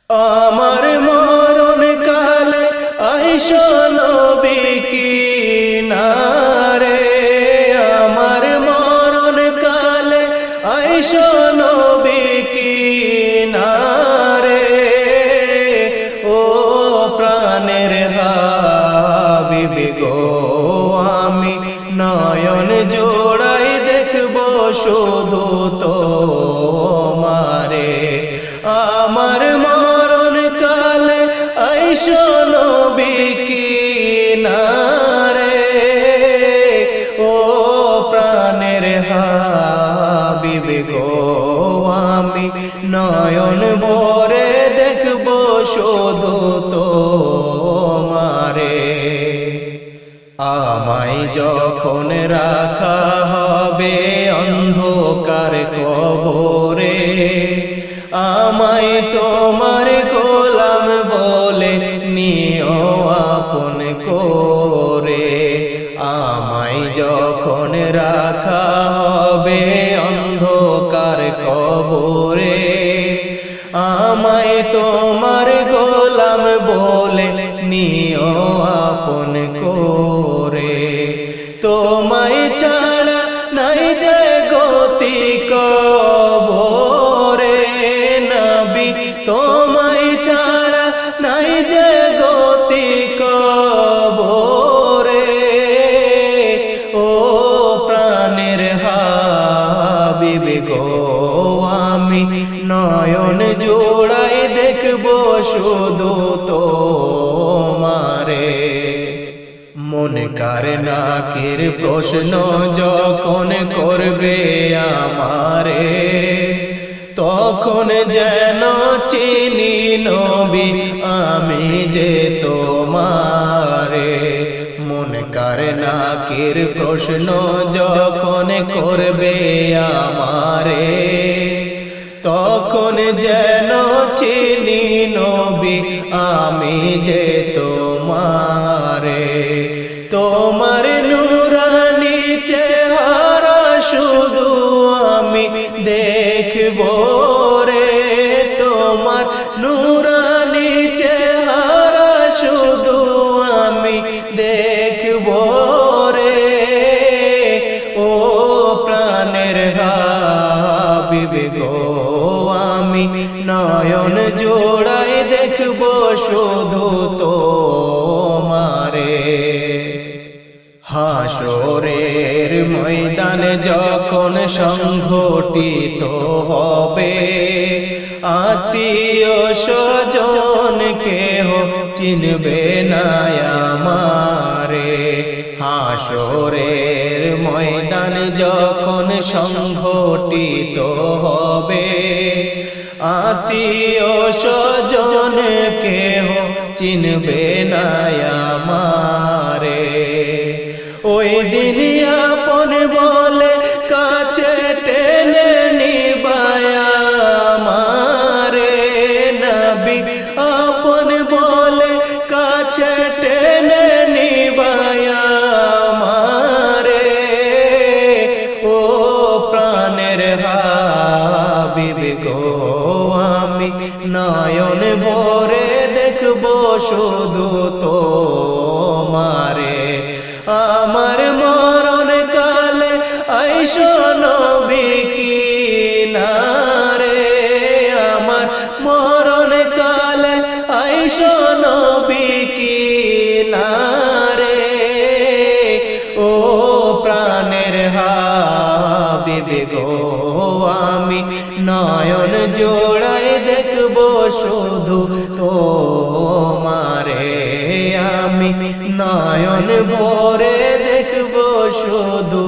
আমার মরণ কালে আইসো নবী কিনারে, আমার মরণ কালে আইসো নবী কিনারে। ও প্রাণের হাবিবি গো, আমি নয়ন জোড়াই দেখব শুধু তোমারে। আমার মরণ কালে আইসো নবী কিনারে, ও প্রাণের হাবিবি গো, আমি নয়ন ভরে দেখব শুধু তোমারে। আমায় যখন রাখা হবে অন্ধকার কবরে, আমায় তোমার গোলাম বলে নিও আপন করে। আমায় যখন রাখা হবে অন্ধকার কবরে, আমায় তোমার গোলাম বলে নিও আপন করে। তোমায় ছাড়া নাই যে গতি কবরে, নবী তোমায় ছাড়া নাই যে গতি কবরে। ও প্রাণের হাবিবি গো, আমি নয়ন জোড়াই দেখব শুধু তোমারে। মুনকার নাকির প্রশ্ন যখন করবে আমারে, তখন যেন চিনি নবী আমি যে তোমারে। মুনকার নাকির প্রশ্ন যখন করবে আমারে, তখন যেন চিনি নবী আমি যে তোমারে। তোমার নূরানী চেহারা শুধু আমি দেখব রে, তোমার নূরানী চেহারা শুধু আমি দেখব রে। ও প্রাণের হাবিবি গো, আমি নয়ন জোড়াই দেখব শুধু তোমারে। হাসরের ময়দানে যখন সংঘটিত হবে, আত্মীয় স্বজন কেহ চিনবে না আমারে। হাসরের ময়দান যখন সংঘটিত হবে, আত্মীয় স্বজন কেহ চিনবে না আমারে। ওই দিন আপন বলে কাছে টেনে নিবায় আমারে, নবী আপন বলে কাছে টেনে নিবায় আমারে। ও প্রাণের হাবিবি গো, আমি নয়ন ভরে দেখব শুধু তোমারে। আমার মরণ কালে আইসো নবী কিনারে, আমার মরণ কালে আইসো নবী কিনারে। ও প্রাণের হাবিবি গো, আমি নয়ন জোড়াই দেখব শুধু তোমারে। আমি নয়ন ভরে দেখব শুধু